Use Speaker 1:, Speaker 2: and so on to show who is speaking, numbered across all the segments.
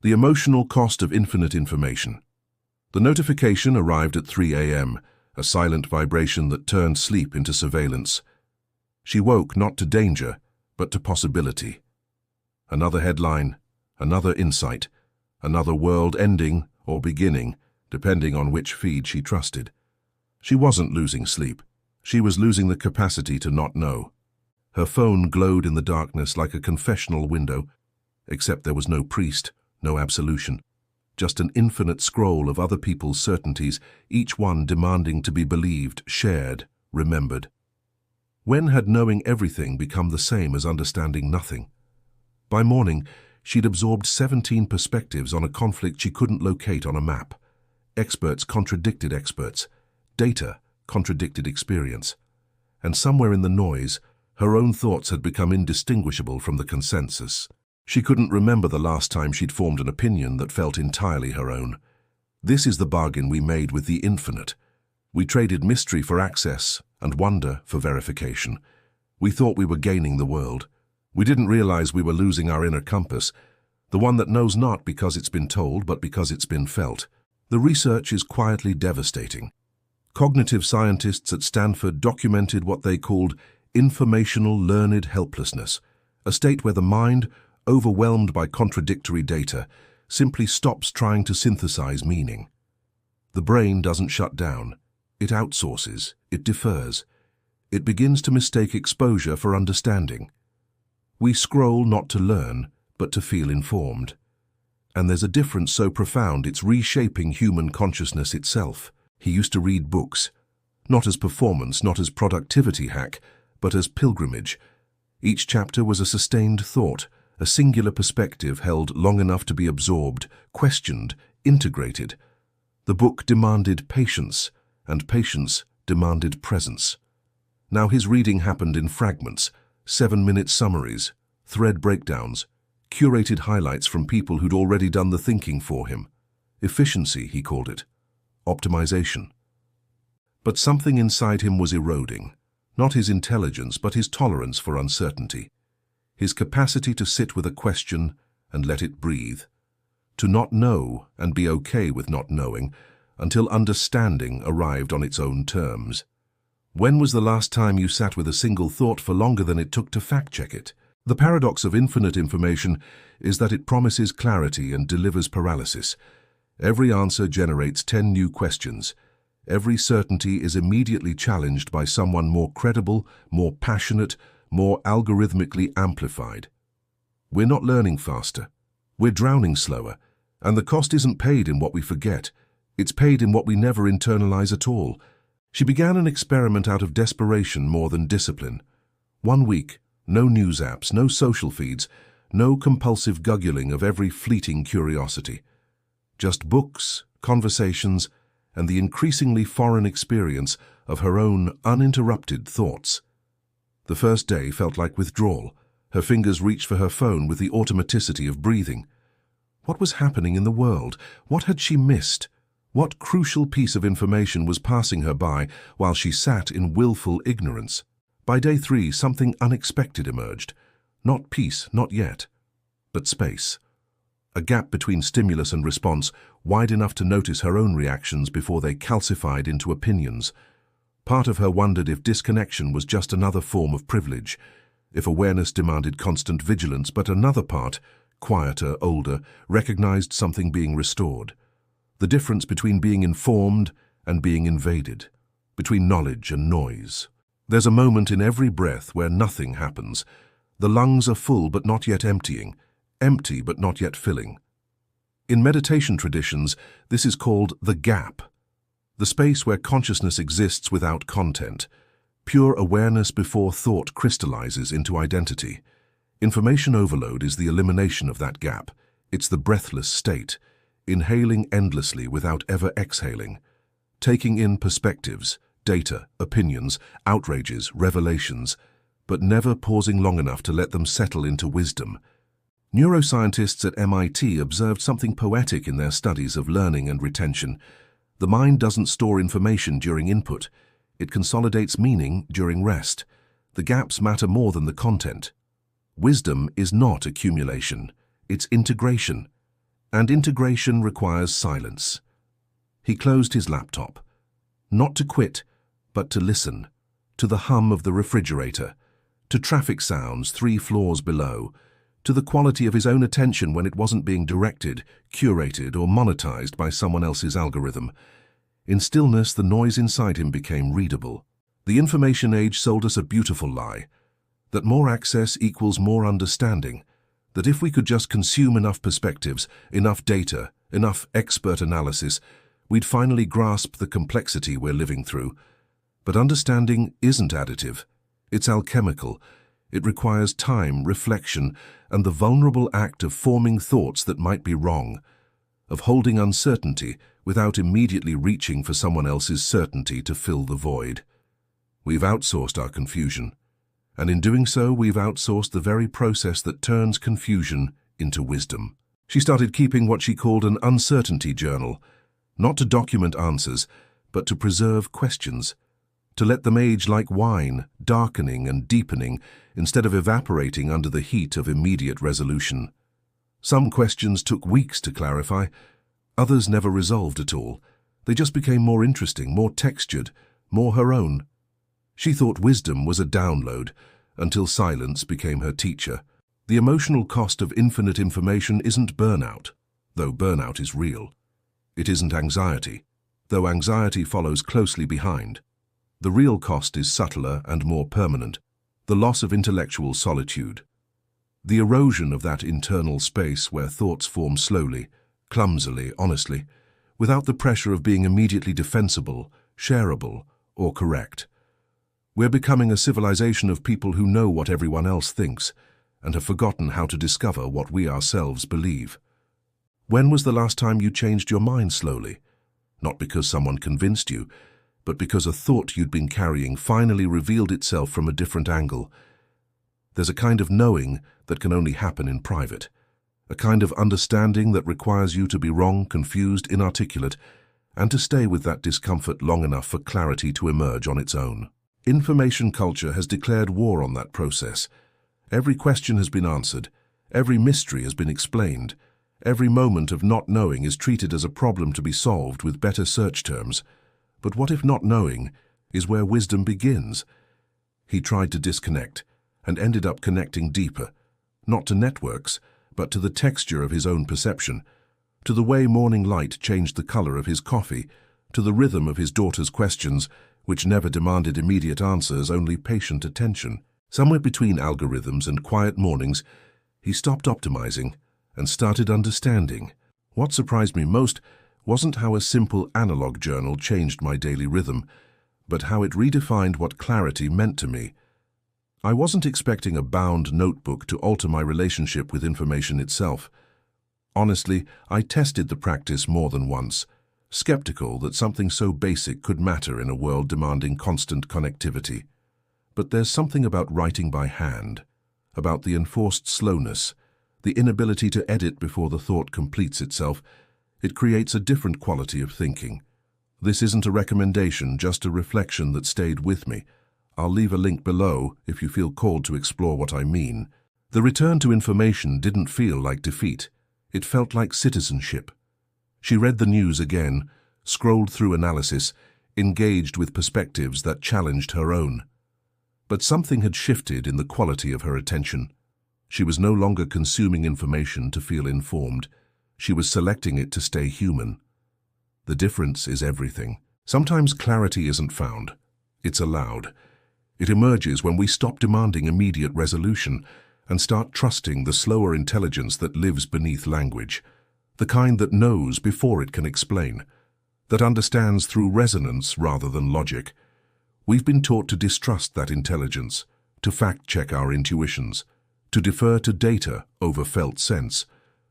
Speaker 1: The emotional cost of infinite information. The notification arrived at 3 a.m., a silent vibration that turned sleep into surveillance. She woke not to danger, but to possibility. Another headline, another insight, another world ending or beginning, depending on which feed she trusted. She wasn't losing sleep. She was losing the capacity to not know. Her phone glowed in the darkness like a confessional window, except there was no priest, no absolution. Just an infinite scroll of other people's certainties, each one demanding to be believed, shared, remembered. When had knowing everything become the same as understanding nothing? By morning, she'd absorbed 17 perspectives on a conflict she couldn't locate on a map. Experts contradicted experts. Data contradicted experience. And somewhere in the noise, her own thoughts had become indistinguishable from the consensus. She couldn't remember the last time she'd formed an opinion that felt entirely her own. This is the bargain we made with the infinite. We traded mystery for access and wonder for verification. We thought we were gaining the world. We didn't realize we were losing our inner compass, the one that knows not because it's been told, but because it's been felt. The research is quietly devastating. Cognitive scientists at Stanford documented what they called informational learned helplessness, a state where the mind, overwhelmed by contradictory data, simply stops trying to synthesize meaning. The brain doesn't shut down. It outsources. It defers. It begins to mistake exposure for understanding. We scroll not to learn, but to feel informed. And there's a difference so profound it's reshaping human consciousness itself. He used to read books, not as performance, not as productivity hack, but as pilgrimage. Each chapter was a sustained thought, a singular perspective held long enough to be absorbed, questioned, integrated. The book demanded patience, and patience demanded presence. Now his reading happened in fragments, 7-minute summaries, thread breakdowns, curated highlights from people who'd already done the thinking for him. Efficiency, he called it. Optimization. But something inside him was eroding. Not his intelligence, but his tolerance for uncertainty. His capacity to sit with a question and let it breathe. To not know and be okay with not knowing until understanding arrived on its own terms. When was the last time you sat with a single thought for longer than it took to fact-check it? The paradox of infinite information is that it promises clarity and delivers paralysis. Every answer generates 10 new questions. Every certainty is immediately challenged by someone more credible, more passionate, more algorithmically amplified. We're not learning faster. We're drowning slower. And the cost isn't paid in what we forget. It's paid in what we never internalize at all. She began an experiment out of desperation more than discipline. 1 week, no news apps, no social feeds, no compulsive guggling of every fleeting curiosity. Just books, conversations, and the increasingly foreign experience of her own uninterrupted thoughts. The first day felt like withdrawal. Her fingers reached for her phone with the automaticity of breathing. What was happening in the world? What had she missed? What crucial piece of information was passing her by while she sat in willful ignorance? By day 3, something unexpected emerged. Not peace, not yet, but space. A gap between stimulus and response, wide enough to notice her own reactions before they calcified into opinions. Part of her wondered if disconnection was just another form of privilege, if awareness demanded constant vigilance, but another part, quieter, older, recognized something being restored. The difference between being informed and being invaded, between knowledge and noise. There's a moment in every breath where nothing happens. The lungs are full but not yet emptying, empty but not yet filling. In meditation traditions, this is called the gap, the space where consciousness exists without content, pure awareness before thought crystallizes into identity. Information overload is the elimination of that gap. It's the breathless state, inhaling endlessly without ever exhaling, taking in perspectives, data, opinions, outrages, revelations, but never pausing long enough to let them settle into wisdom. Neuroscientists at MIT observed something poetic in their studies of learning and retention. The mind doesn't store information during input. It consolidates meaning during rest. The gaps matter more than the content. Wisdom is not accumulation. It's integration. And integration requires silence. He closed his laptop, not to quit, but to listen, to the hum of the refrigerator, to traffic sounds 3 floors below, to the quality of his own attention when it wasn't being directed, curated, or monetized by someone else's algorithm. In stillness, the noise inside him became readable. The information age sold us a beautiful lie, that more access equals more understanding, that if we could just consume enough perspectives, enough data, enough expert analysis, we'd finally grasp the complexity we're living through. But understanding isn't additive. It's alchemical. It requires time, reflection, and the vulnerable act of forming thoughts that might be wrong, of holding uncertainty without immediately reaching for someone else's certainty to fill the void. We've outsourced our confusion, and in doing so, we've outsourced the very process that turns confusion into wisdom. She started keeping what she called an uncertainty journal, not to document answers, but to preserve questions, to let them age like wine, darkening and deepening instead of evaporating under the heat of immediate resolution. Some questions took weeks to clarify, others never resolved at all. They just became more interesting, more textured, more her own. She thought wisdom was a download, until silence became her teacher. The emotional cost of infinite information isn't burnout, though burnout is real. It isn't anxiety, though anxiety follows closely behind. The real cost is subtler and more permanent, the loss of intellectual solitude. The erosion of that internal space where thoughts form slowly, clumsily, honestly, without the pressure of being immediately defensible, shareable, or correct. We're becoming a civilization of people who know what everyone else thinks and have forgotten how to discover what we ourselves believe. When was the last time you changed your mind slowly? Not because someone convinced you, but because a thought you'd been carrying finally revealed itself from a different angle. There's a kind of knowing that can only happen in private, a kind of understanding that requires you to be wrong, confused, inarticulate, and to stay with that discomfort long enough for clarity to emerge on its own. Information culture has declared war on that process. Every question has been answered, every mystery has been explained, every moment of not knowing is treated as a problem to be solved with better search terms. But what if not knowing is where wisdom begins? He tried to disconnect and ended up connecting deeper, not to networks, but to the texture of his own perception, to the way morning light changed the color of his coffee, to the rhythm of his daughter's questions, which never demanded immediate answers, only patient attention. Somewhere between algorithms and quiet mornings, he stopped optimizing and started understanding. What surprised me most wasn't how a simple analog journal changed my daily rhythm, but how it redefined what clarity meant to me. I wasn't expecting a bound notebook to alter my relationship with information itself. Honestly, I tested the practice more than once, skeptical that something so basic could matter in a world demanding constant connectivity. But there's something about writing by hand, about the enforced slowness, the inability to edit before the thought completes itself. It creates a different quality of thinking. This isn't a recommendation, just a reflection that stayed with me. I'll leave a link below if you feel called to explore what I mean. The return to information didn't feel like defeat. It felt like citizenship. She read the news again, scrolled through analysis, engaged with perspectives that challenged her own. But something had shifted in the quality of her attention. She was no longer consuming information to feel informed. She was selecting it to stay human. The difference is everything. Sometimes clarity isn't found. It's allowed. It emerges when we stop demanding immediate resolution and start trusting the slower intelligence that lives beneath language, the kind that knows before it can explain, that understands through resonance rather than logic. We've been taught to distrust that intelligence, to fact-check our intuitions, to defer to data over felt sense.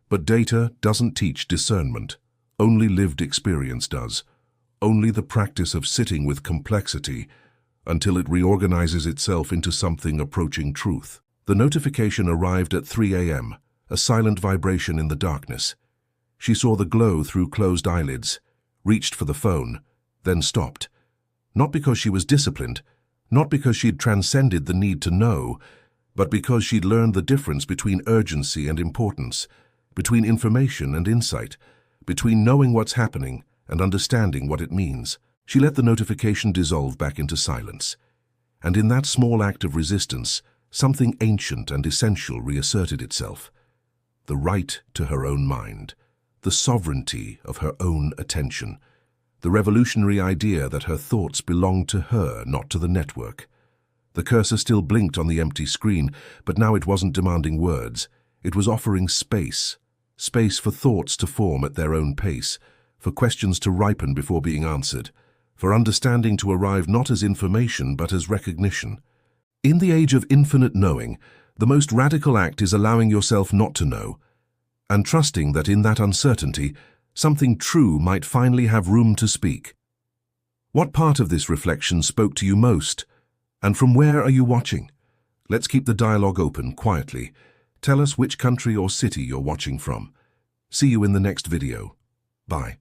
Speaker 1: But data doesn't teach discernment. Only lived experience does. Only the practice of sitting with complexity until it reorganizes itself into something approaching truth. The notification arrived at 3 a.m., a silent vibration in the darkness. She saw the glow through closed eyelids, reached for the phone, then stopped. Not because she was disciplined, not because she'd transcended the need to know, but because she'd learned the difference between urgency and importance, between information and insight, between knowing what's happening and understanding what it means. She let the notification dissolve back into silence. And in that small act of resistance, something ancient and essential reasserted itself. The right to her own mind, the sovereignty of her own attention, the revolutionary idea that her thoughts belonged to her, not to the network. The cursor still blinked on the empty screen, but now it wasn't demanding words. It was offering space. Space for thoughts to form at their own pace, for questions to ripen before being answered, for understanding to arrive not as information but as recognition. In the age of infinite knowing, the most radical act is allowing yourself not to know, and trusting that in that uncertainty, something true might finally have room to speak. What part of this reflection spoke to you most? And from where are you watching? Let's keep the dialogue open, quietly. Tell us which country or city you're watching from. See you in the next video. Bye.